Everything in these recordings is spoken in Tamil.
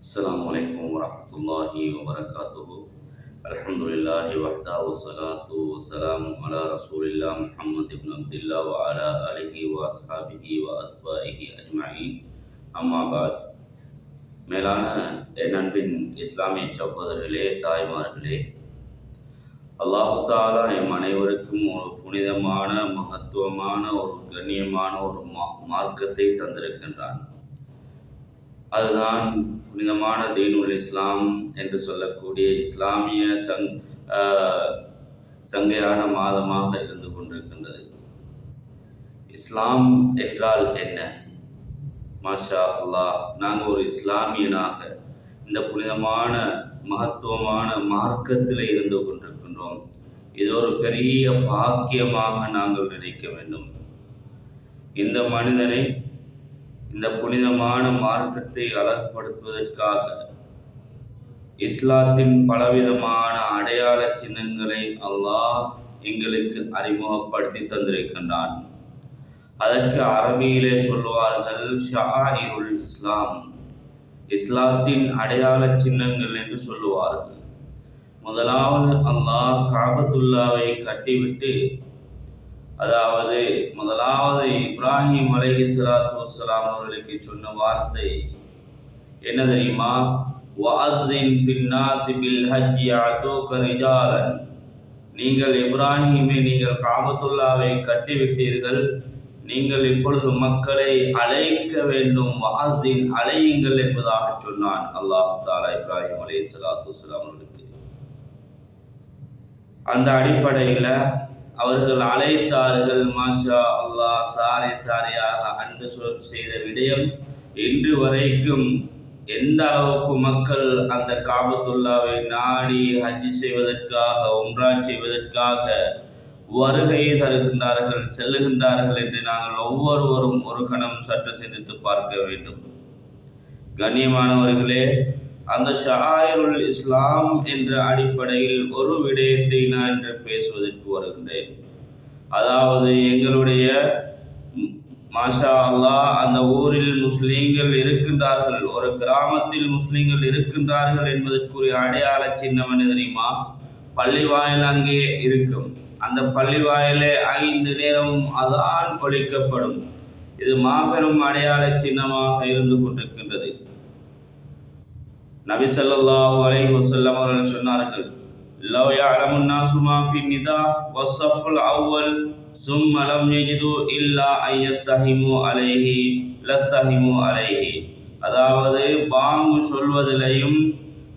السلام عليكم ورحمة الله وبركاته. الحمد لله وحده والصلاة والسلام على رسول الله محمد بن عبد الله وعلى آله وأصحابه وأتباعه أجمعين. أما بعد. மேலான என் அன்பின் இஸ்லாமிய சகோதரர்களே, தாய்மார்களே, அல்லாஹு தாலா எம் அனைவருக்கும் ஒரு புனிதமான, மகத்துவமான, ஒரு கண்ணியமான ஒரு மார்க்கத்தை தந்திருக்கின்றான். அதுதான் புனிதமான தீனுல் இஸ்லாம் என்று சொல்லக்கூடிய இஸ்லாமிய சங்கையான மாதமாக இருந்து கொண்டிருக்கின்றது. இஸ்லாம் என்றால் என்ன? மாஷா அல்லாஹ், நாங்கள் ஒரு இஸ்லாமியனாக இந்த புனிதமான மகத்துவமான மார்க்கத்தில் இருந்து கொண்டிருக்கின்றோம். இது ஒரு பெரிய பாக்கியமாக நாங்கள் நினைக்க வேண்டும். இந்த மனிதனை இந்த புனிதமான மார்க்கத்தை அழகுபடுத்துவதற்காக இஸ்லாத்தின் பலவிதமான அடையாள சின்னங்களை அல்லாஹ் எங்களுக்கு அறிமுகப்படுத்தி தந்திருக்கின்றான். அதற்கு அரபியிலே சொல்வார்கள் ஷஆஇருல் இஸ்லாம், இஸ்லாத்தின் அடையாள சின்னங்கள் என்று சொல்லுவார்கள். முதலாவது அல்லாஹ் காபத்துல்லாவை கட்டிவிட்டு, அதாவது முதலாவது இப்ராஹிம் அலைஹிஸ்ஸலாத்து வஸ்ஸலாம் அவர்களுக்கு சொன்ன வார்த்தை என்ன தெரியுமா? வஅذின் ஃபின்னாஸி பில் ஹஜ்ஜி அத்தூக ரிஜாலன். நீங்கள் இப்ராஹிமை, நீங்கள் காபத்துல்லாவை கட்டிவிட்டீர்கள், நீங்கள் இப்பொழுது மக்களை அழைக்க வேண்டும், வஅذின் அழையுங்கள் என்பதாக சொன்னான் அல்லாஹ் தஆலா இப்ராஹிம் அலைஹிஸ்ஸலாத்து வஸ்ஸலாம் அவர்களுக்கு. அந்த அடிப்படையில் அவர்கள் அழைத்தார்கள். மாஷா அல்லாஹ், சாரியாக அன்று செய்த விடயம் இன்று வரைக்கும் எந்த அளவுக்கு மக்கள் அந்த காபத்துல்லாவை நாடி ஹஜ் செய்வதற்காக, உம்ரா செய்வதற்காக வருகை தருகின்றார்கள், செல்லுகின்றார்கள் என்று நாங்கள் ஒவ்வொருவரும் ஒரு கணம் சற்று சிந்தித்து பார்க்க வேண்டும். கண்ணியமானவர்களே, அந்த ஷஆஇருல் இஸ்லாம் என்ற அடிப்படையில் ஒரு விடயத்தை நான் இன்று பேசுவதற்கு வருகின்றேன். அதாவது எங்களுடைய மாஷா அல்லாஹ் அந்த ஊரில் முஸ்லீம்கள் இருக்கின்றார்கள், ஒரு கிராமத்தில் முஸ்லீம்கள் இருக்கின்றார்கள் என்பதற்குரிய அடையாள சின்னம் என்ன தெரியுமா? பள்ளி வாயில் அங்கே இருக்கும். அந்த பள்ளி வாயிலே 5 நேரமும் அதான் ஒலிக்கப்படும். இது மாபெரும் அடையாள சின்னமாக இருந்து கொண்டிருக்கின்றது. நபி ஸல்லல்லாஹு அலைஹி வஸல்லம் அவர்கள் சொன்னார்கள், லவ் யஅலமுன் நாஸு மா ஃபி நிதா வஸ்ஸஃபுல் அவ்வல் ஸும்ம லம் யஜிது இல்லா அன் யஸ்தஹிமு அலைஹி லஸ்தஹிமு அலைஹி. அதாவது பாங்கு சொல்வதிலையும்,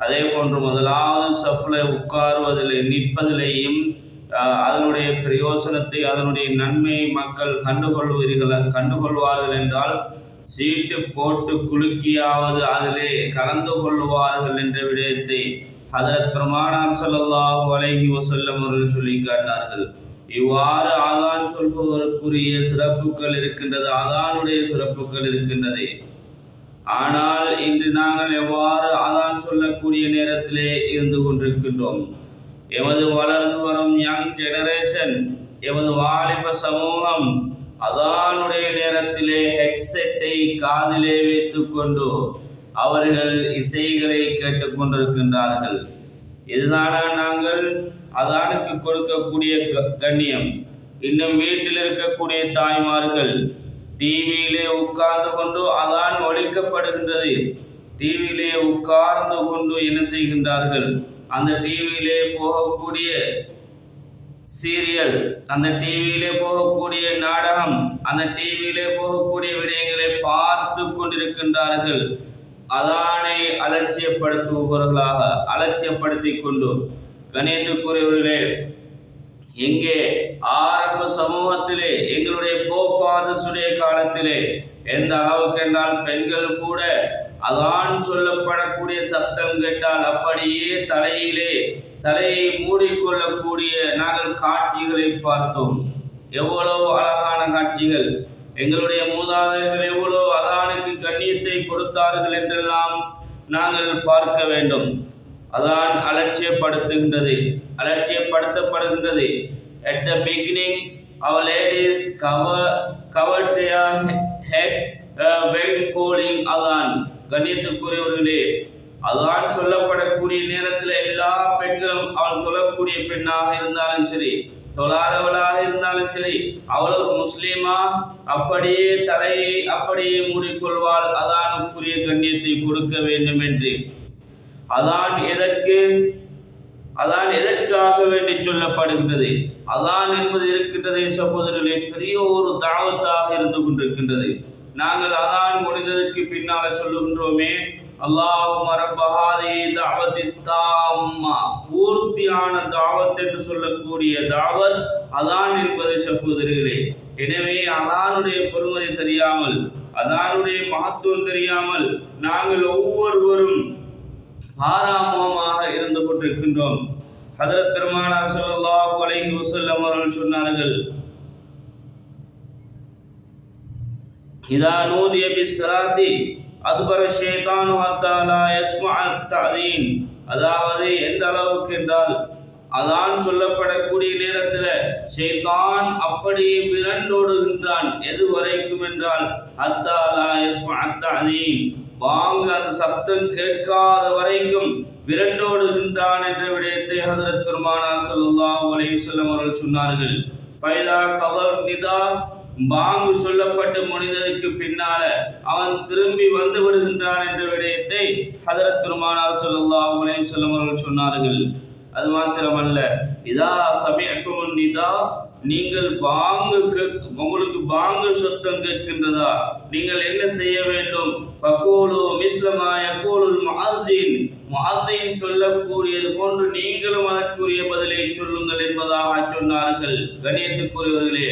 அதே போன்று முதலாவது சஃப்ல உட்காருவதிலே, நிற்பதிலேயும் அதனுடைய பிரயோசனத்தை, அதனுடைய நன்மையை மக்கள் கண்டுகொள்வார்கள் என்றால் சீட்டு போட்டு குலுக்கியாவது அதிலே கலந்து கொள்வார்கள் என்ற விடயத்தை ஹஜ்ரத் பெருமானார் ஸல்லல்லாஹு அலைஹி வஸல்லம் அவர்கள் சொல்லி காட்டினார்கள். இவ்வாறு ஆதான் சொல்பவருக்குரிய சிறப்புகள் இருக்கின்றது, ஆதானுடைய சிறப்புகள் இருக்கின்றது. ஆனால் இன்று நாங்கள் எவ்வாறு ஆதான் சொல்லக்கூடிய நேரத்திலே இருந்து கொண்டிருக்கின்றோம்? எமது வளர்ந்து வரும் யங் ஜெனரேஷன், எமது வாலிப சமூகம் அதானுடைய நேரத்திலே ஹெட்செட்டை காதிலே வைத்துக்கொண்டு அவர்கள் இசைகளை கேட்டுக்கொண்டிருக்கின்றார்கள். இதுதானா நாங்கள் அதானுக்கு கொடுக்கக்கூடிய கண்ணியம்? இன்னும் வீட்டில் இருக்கக்கூடிய தாய்மார்கள் டிவியிலே உட்கார்ந்து கொண்டு அதான் ஒலிக்கப்படுகின்றது, டிவியிலே உட்கார்ந்து கொண்டு என்ன செய்கின்றார்கள்? அந்த டிவியிலே போகக்கூடிய சீரியல், அந்த டிவியிலே போகக்கூடிய நாடகம், அந்த டிவியிலே போகக்கூடிய விடயங்களை பார்த்து கொண்டிருக்கின்றார்கள். அதானை அலட்சியப்படுத்துபவர்களாக அலட்சியப்படுத்தி கொண்டு, கணியத்துக்குரியவர்களே, எங்கே ஆரம்ப சமூகத்திலே எங்களுடைய ஃபோஃபாதர்ஸுடைய காலத்திலே எந்த அளவுக்கு என்றால் பெண்கள் கூட அதான் சொல்லப்படக்கூடிய சப்தம் கேட்டால் அப்படியே தலையை மூடிக்கொள்ளக்கூடிய நாங்கள் காட்சிகளை பார்த்தோம். எவ்வளவு அழகான காட்சிகள்! எங்களுடைய மூதாதையர்கள் எவ்வளவு அதானுக்கு கண்ணியத்தை கொடுத்தார்கள் என்றெல்லாம் நாங்கள் பார்க்க வேண்டும். அதான் அலட்சியப்படுத்தப்படுகின்றது. At the beginning, our ladies covered their head when calling adhan. கண்ணியத்துக்குரியவர்களே, அதான் சொல்லப்படக்கூடிய நேரத்தில் எல்லா பெண்களும் அவள் தொழக்கூடிய பெண்ணாக இருந்தாலும் சரி, தொழாதவளாக இருந்தாலும் சரி, அவள் ஒரு முஸ்லீமா அப்படியே தலையை அப்படியே மூடிக்கொள்வாள். அதானுக்குரிய கண்ணியத்தை கொடுக்க வேண்டும் என்று. அதான் எதற்காக வேண்டி சொல்லப்படுகின்றது? அதான் என்பது இருக்கின்றதே சகோதரர்களே, பெரிய ஒரு தாவத்தாக இருந்து கொண்டிருக்கின்றது. நாங்கள் அதான் முடிந்ததற்கு பின்னால் சொல்லுகின்றோமே, அல்லாஹும்ம ரப்ப ஹாதிஹி தஅவத்தி தாம்மா, பூர்த்தியான தாவத் என்று சொல்லக்கூடிய தாவத் அதான் என்பது சகோதரர்களே. எனவே அதானுடைய பெருமதி தெரியாமல், அதானுடைய மகத்துவம் தெரியாமல் நாங்கள் ஒவ்வொருவரும் பாராமுகமாக இருந்து கொண்டிருக்கின்றோம். ஹஜ்ரத் பெருமானார் ஸல்லல்லாஹு அலைஹி வஸல்லம் அவர்கள் சொன்னார்கள், இதா நூதிய பிஸ்ஸலாத்தி அத்பர ஷைத்தானு ஹத்தா லா யஸ்மஅ தஅதீன். அதாவது எந்த அளவுக்கு என்றால், அதான் சொல்லப்படக்கூடிய நேரத்தில் ஷைத்தான் அப்படியே விரண்டோடுகின்றான். எது வரைக்கும் என்றால், ஹத்தா லா யஸ்மஅ தஅதீன், வாங்க அந்த சப்தம் கேட்காத வரைக்கும் விரண்டோடுகின்றான் என்ற விடயத்தை ஹஜ்ரத் பெருமானார் ஸல்லல்லாஹு அலைஹி வஸல்லம் அவர்கள் சொன்னார்கள். ஃபைதா கலர் நிதா, பாங்கு சொல்லப்பட்டு முடிந்ததற்கு பின்னால அவன் திரும்பி வந்து விடுகின்றான் என்ற விடயத்தை ஹஜ்ரத் பெருமானார் ஸல்லல்லாஹு அலைஹி வஸல்லம் அவர்கள் சொன்னார்கள். அது மாத்திரமல்ல, இதா சமிஅத்துமுன் நிதா, நீங்கள் உங்களுக்கு பாங்கு சத்தம் கேட்கின்றதா, நீங்கள் என்ன செய்ய வேண்டும்? ஃபகூலு மிஸ்லமா யகூலுல் முஅத்தின், முஅத்தின் சொல்லக்கூடியது போன்று நீங்களும் அதற்குரிய பதிலை சொல்லுங்கள் என்பதாக சொன்னார்கள். கண்ணியத்துக்குரியவர்களே,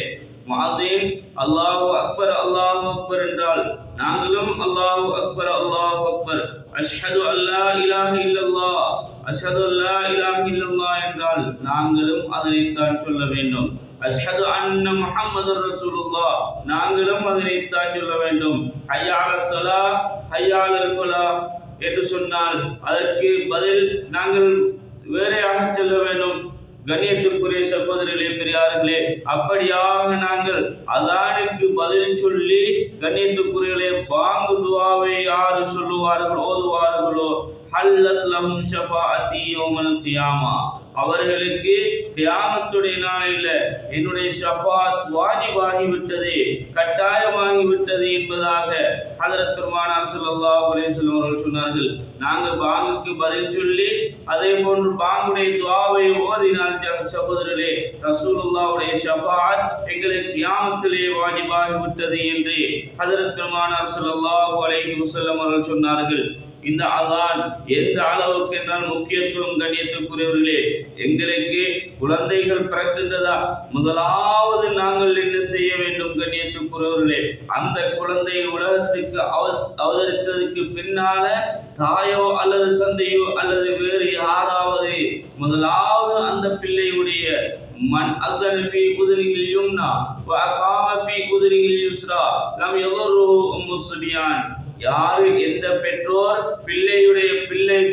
முஅத்தின் அல்லாஹு அக்பர் அல்லாஹு அக்பர் என்றால் நாங்களும் அல்லாஹு அக்பர் அல்லாஹு அக்பர், அஷ்ஹது அல்லா இலாஹ இல்லல்லாஹ் அஷ்ஹது அல்லா இலாஹ இல்லல்லாஹ் என்றால் நாங்களும் அதனைத்தான் சொல்ல வேண்டும். அஷ்ஹது அன்ன முஹம்மதுர் ரசூலுல்லாஹ், நாங்களும் அதனைத்தான் சொல்ல வேண்டும். ஹய்யா அலஸ் ஸலாஹ் ஹய்யா அலல் ஃபலாஹ் என்று சொன்னால் அதற்கு பதில் நாங்கள் வேறையாக சொல்ல வேண்டும். கண்ணியத்துக்குரிய சகோதரர்களே, பெரியார்களே, அப்படியாக நாங்கள் அதானுக்கு பதில் சொல்லி கண்ணியத்துக்குரியவர்களே, பாங்கு துஆவை யார் சொல்லுவார்கள் ஓதுவார்களோ, ஹல்லத் லஹும் ஷஃபாஅத்தி யௌமல் கியாமா, அவர்களுக்கு கியாமத்துடைய நாளில் என்னுடைய ஷஃபாத் வாஜிபாகி விட்டது, கட்டாயமாகி விட்டது என்பதாக ஹஜ்ரத் பெருமானார் ஸல்லல்லாஹு அலைஹி வஸல்லம் அவர்கள் சொன்னார்கள். நாங்கள் பாங்குக்கு பதில் சொல்லி அதே போன்று பாங்குடைய துஆவை ஓதினால் சகோதரர்களே, ரசூலுல்லாஹ்வுடைய ஷஃபாத் எங்களுக்கு கியாமத்திலே வாஜிபாகி விட்டது என்று ஹஜ்ரத் பெருமானார் ஸல்லல்லாஹு அலைஹி வஸல்லம் அவர்கள் சொன்னார்கள். இந்த அதான் எந்த அளவுக்கு என்றால் முக்கியத்துவம். கண்ணியத்துக்குரியவர்களே, எங்களுக்கு குழந்தைகள் பிறக்கின்றதா, முதலாவது நாங்கள் என்ன செய்ய வேண்டும்? கண்ணியத்துக்குரியவர்களே, அந்த குழந்தை உலகத்துக்கு அவதரித்ததுக்கு பின்னால தாயோ அல்லது தந்தையோ அல்லது வேறு யாராவது முதலாவது அந்த பிள்ளையுடைய மன் அஸன ஃபீ உதுனில் யும்னா வ அகாம ஃபீ உதுனில் யுஸ்ரா லம் யதுரு முஸ்லியான், யாரு எந்த பெற்றோர் பிள்ளை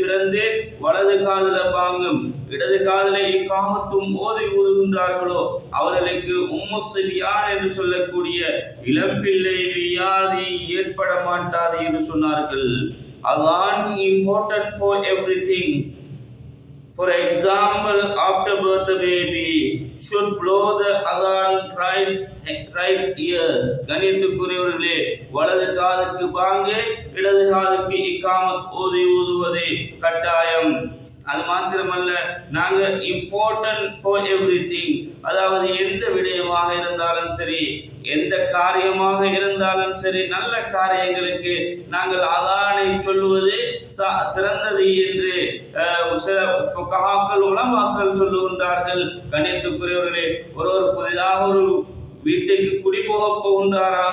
பிறந்து வலது காதல பாங்கும் இடது காதல இக்காமத்தும் ஓதுகின்றார்களோ அவர்களுக்கு உம்முஸ்லியான் என்று சொல்லக்கூடிய இளம்பிள்ளை வியாதி ஏற்பட மாட்டாது என்று சொன்னார்கள். அதான் important for everything. For example, after birth the baby should blow the adhan right ears. கண்ணியத்துக்குரியவர்களே, வலது காதுக்கு பாங்கு, இடது காதுக்கு இக்காமத் ஓதுவது கட்டாயம். அது மாத்திரமல்ல, நாங்கள் இம்பார்ட்டன்ட் ஃபார் எவ்ரிதிங், அதாவது எந்த விடயமாக இருந்தாலும் சரி, எந்த காரியமாக இருந்தாலும் சரி, நல்ல காரியங்களுக்கு நாங்கள் அதானை சொல்லுவது சிறந்தது என்று ஃபுகஹாக்கள் உலமாக்கள் சொல்லுகின்றார்கள். கண்ணியத்துக்குரியவர்களே, ஒருவர் புதிதாக ஒரு வீட்டுக்கு குடி போக போகின்றாரா,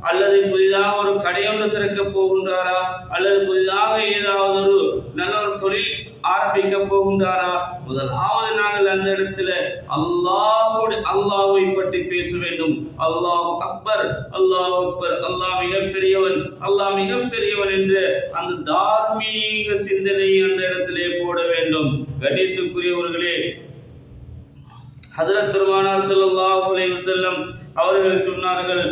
அல்லது புதிதாக ஒரு கடையொன்று திறக்க போகின்றாரா, அல்லது புதிதாக ஏதாவது ஒரு நல்ல ஒரு தொழில் ஆரம்பிக்க போகின்றாரா, முதலாவது நாங்கள் அந்த இடத்துல அல்லாஹ்வை பற்றி பேச வேண்டும். அல்லாஹ் அக்பர் அல்லாஹ் அக்பர், அல்லாஹ் மிகப்பெரியவன் அல்லாஹ் மிகப்பெரியவன் என்று அந்த தார்மீக சிந்தனையை அந்த இடத்திலே போட வேண்டும். கண்ணியத்துக்குரியவர்களே, ஹஜ்ரத் பெருமானார் ஸல்லல்லாஹு அலைஹி வஸல்லம் அவர்கள் சொன்னார்கள்,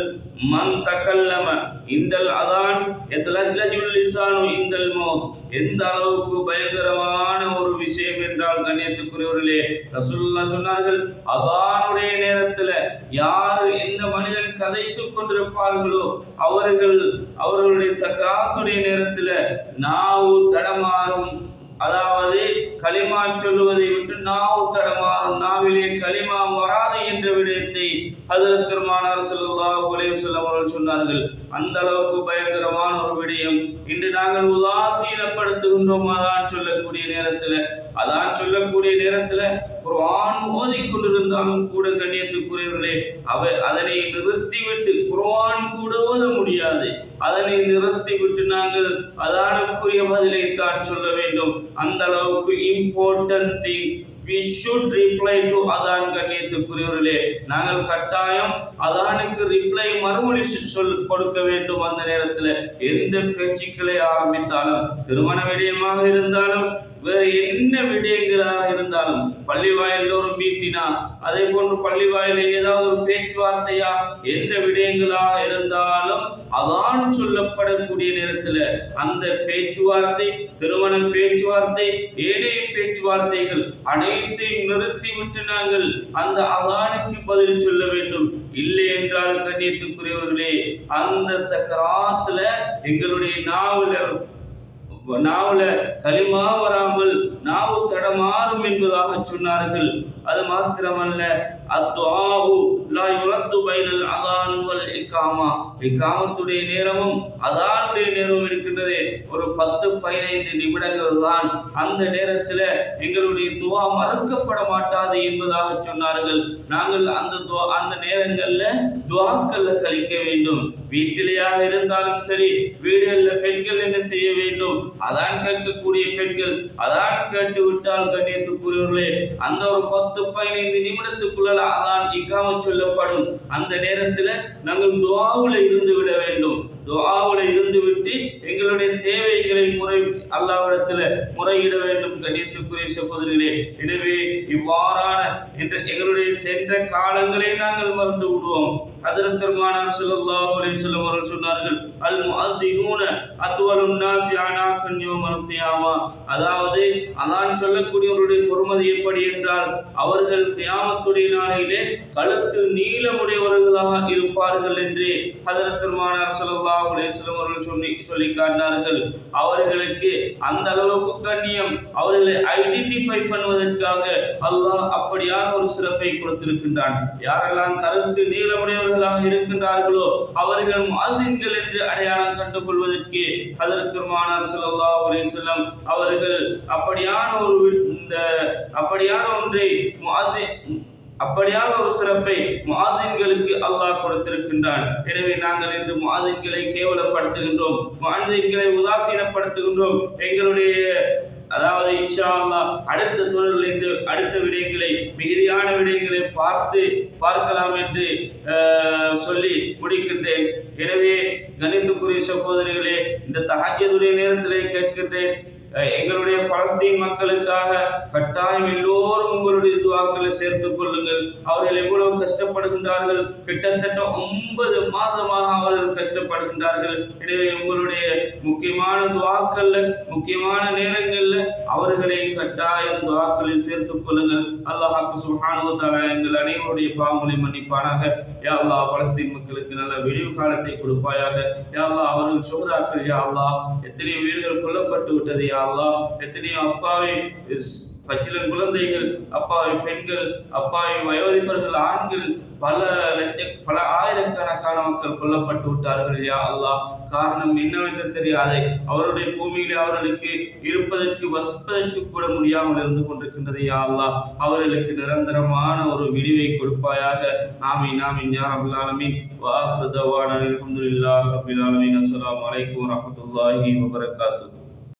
மன் தகல்லம இந்தல் அதான் எத்லஜ்லஜுல் லிசானு இந்தல் மௌத். எந்த அளவுக்கு பயங்கரமான ஒரு விஷயம் என்றால் கண்ணியத்துக்குரியவர்களே, ரசூலுல்லாஹ் சொன்னார்கள், அதானுடைய நேரத்துல யார் எந்த மனிதன் கதைத்துக் கொண்டிருப்பார்களோ அவர்களுடைய சக்ராத்துடைய நேரத்துல நாவு தடமாறும். அதாவது களிமா சொல்லுவதை விட்டு நாவு தடமாறும், நாவிலே களிமா வராது என்ற விடயத்தை ஹஜ்ரத் பெருமானார் ஸல்லல்லாஹு அலைஹி வஸல்லம் அவர்கள் சொன்னார்கள். அந்த அளவுக்கு பயங்கரமான ஒரு விடயம். இன்று நாங்கள் உதாசீனப்படுத்துகின்றோம். அதான் சொல்லக்கூடிய நேரத்துல குர்ஆன் ஓதிக்கொண்டிருந்தாலும் கூட கண்ணியத்துக்குரியவர்களே, அதனை நிறுத்திவிட்டு குர்ஆன் கூட ஓத முடியாது. அதனை நிறுத்திவிட்டு நாங்கள் அதானுக்குரிய பதிலை தான் சொல்ல வேண்டும். அந்த அளவுக்கு important thing. We should reply to அதான் கண்ணியத்துக்குரியவர்களே, நாங்கள் கட்டாயம் அதானுக்கு ரிப்ளை மறுமொழி கொடுக்க வேண்டும். அந்த நேரத்தில் எந்த பேச்சுக்களை ஆரம்பித்தாலும், திருமண விடயமாக இருந்தாலும் வேறு என்ன விடயங்களாக இருந்தாலும், பள்ளி வாயில் ஒரு மீட்டினா, அதே போன்று பள்ளி வாயில ஏதாவது ஒரு பேச்சுவார்த்தையா, எந்த விடயங்களாக இருந்தாலும் அதான் சொல்லப்படக்கூடிய நேரத்தில் அந்த பேச்சுவார்த்தை, திருமண பேச்சுவார்த்தை, ஏனைய பேச்சுவார்த்தைகள் அனைத்தையும் நிறுத்திவிட்டு நாங்கள் அந்த அதானுக்கு பதில் சொல்ல வேண்டும். இல்லை என்றால் கண்ணியத்துக்குரியவர்களே, அந்த சக்கராத்துல எங்களுடைய நாவுல களிமா வராமல் நாவு தடமாறும் என்பதாக சொன்னார்கள். அது மாத்திரமல்ல, அத்துஆஉ லா யுரத்து பைனல் அதான் வல் இகாமா. இகாமத்துடைய நேரமும் அதானுடைய நேரமும் இருக்கின்றதே ஒரு 10-15 நிமிடங்கள் தான். அந்த நேரத்தில் எங்களுடைய துஆ மறக்கப்பட மாட்டாது என்பதாக சொன்னார்கள். நாங்கள் அந்த நேரங்களில் துஆக்கள்ல கழிக்க வேண்டும். வீட்டிலேயாக இருந்தாலும் சரி, வீடுகளில் பெண்கள் என்ன செய்ய வேண்டும்? அதான் கேட்கக்கூடிய பெண்கள் அதான் கேட்டு விட்டால் கண்ணியத்துக்குரியவர்களே, அந்த ஒரு 10-15 நிமிடத்துக்குள்ள அதான் இகாமத் சொல்லப்படும். அந்த நேரத்தில் நாங்கள் துஆவுல இருந்து விட வேண்டும். துஆவுல இருந்து விட்டு எங்களுடைய தேவைகளை அல்லாஹ்விடத்தில் முறையிட வேண்டும். கண்ணியத்துக்குரிய சகோதரர்களே, எனவே இவ்வாறான எங்களுடைய சென்ற காலங்களை நாங்கள் மறந்து விடுவோம். ஹஜ்ரத் பெருமானார் ஸல்லல்லாஹு அலைஹி வஸல்லம் அவர்கள் சொன்னார்கள், அல் முஅத்தினூன அத்வலுன் நாஸி அனாகன் யௌமல் கியாமா. அதாவது அதான் சொல்லக்கூடியவருடைய பொறுமதி எப்படி என்றால், அவர்கள் கியாமத்துடைய நாளிலே கழுத்து நீளமுடையவர்களாக இருப்பார்கள் என்று ஹஜ்ரத் பெருமானார் ஸல்லல்லாஹு அலைஹி வஸல்லம் அவர்கள் சொல்லி காட்டினார்கள். அவர்களுக்கு அந்த அளவுக்கு கண்ணியம், அவர்களை ஐடென்டிஃபை பண்ணுவதற்காக அல்லாஹ் அப்படியான ஒரு சிறப்பை கொடுத்திருக்கின்றான். யாரெல்லாம் கழுத்து நீளமுடையவர்களாக இருக்கின்றார்களோ அவர்கள் முஅத்தின்கள் என்று அடையாளம் கண்டு கொள்வதற்கு ஹஜ்ரத் பெருமானார் ஸல்லல்லாஹு அலைஹி வஸல்லம் அவர்கள் அப்படியான ஒரு சிறப்பை முஅத்தின்களுக்கு அல்லாஹ் கொடுத்திருக்கின்றான். எனவே நாங்கள் இன்று முஅத்தின்களை கேவலப்படுத்துகின்றோம், முஅத்தின்களை உதாசீனப்படுத்துகின்றோம். எங்களுடைய அதாவது இன்ஷா அல்லாஹ் அடுத்த தொடரிலிருந்து அடுத்த விடயங்களை, மிகுதியான விடயங்களை பார்க்கலாம் என்று சொல்லி முடிக்கின்றேன். எனவே கணித்துக்குரிய சகோதரிகளே, இந்த தஹஜ்ஜுடைய நேரத்திலே கேட்கின்றேன், எங்களுடைய பலஸ்தீன் மக்களுக்காக கட்டாயம் எல்லோரும் உங்களுடைய துஆக்களை சேர்த்துக் கொள்ளுங்கள். அவர்கள் எவ்வளவு கஷ்டப்படுகின்றார்கள், கிட்டத்தட்ட 9 மாதமாக அவர்கள் கஷ்டப்படுகின்றார்கள். எனவே உங்களுடைய முக்கியமான துஆக்கள்ல, முக்கியமான நேரங்கள்ல அவர்களை கட்டாயம் துஆக்களில் சேர்த்துக் கொள்ளுங்கள். அல்லாஹ் சுப்ஹானஹு வ தஆலா எங்கள் அனைவருடைய பாவங்களை மன்னிப்பானாக. யா அல்லாஹ், பலஸ்தீன் மக்களுக்கு நல்ல விடிவு காலத்தை கொடுப்பாயாக. யா அல்லாஹ், அவர்கள் சுஹதாக்கள். யா அல்லாஹ், எத்தனை உயிர்கள் கொல்லப்பட்டு விட்டது. யா அல்லாஹ், எத்தனையோ அப்பாவி பச்சிளம் குழந்தைகள், அப்பாவி பெண்கள், அப்பாவி வயோதிபர்கள், ஆண்கள், பல ஆயிரக்கணக்கான மக்கள் கொல்லப்பட்டு விட்டார்கள். யா அல்லாஹ், காரணம் என்னவென்று தெரியாது. அவருடைய பூமியிலே அவர்களுக்கு இருப்பதற்கு வசிப்பதற்கு கூட முடியாமல் இருந்து கொண்டிருக்கின்றது. யா அல்லாஹ், அவர்களுக்கு நிரந்தரமான ஒரு விடிவை கொடுப்பாயாக. ஆமீன் ஆமீன் யா ரப்பல் ஆலமீன். வ ஆகிரு தஅவானா அல்ஹம்துலில்லாஹி ரப்பில் ஆலமீன். அஸ்ஸலாமு அலைக்கும் வ ரஹ்மத்துல்லாஹி வ பரகாத்துஹு.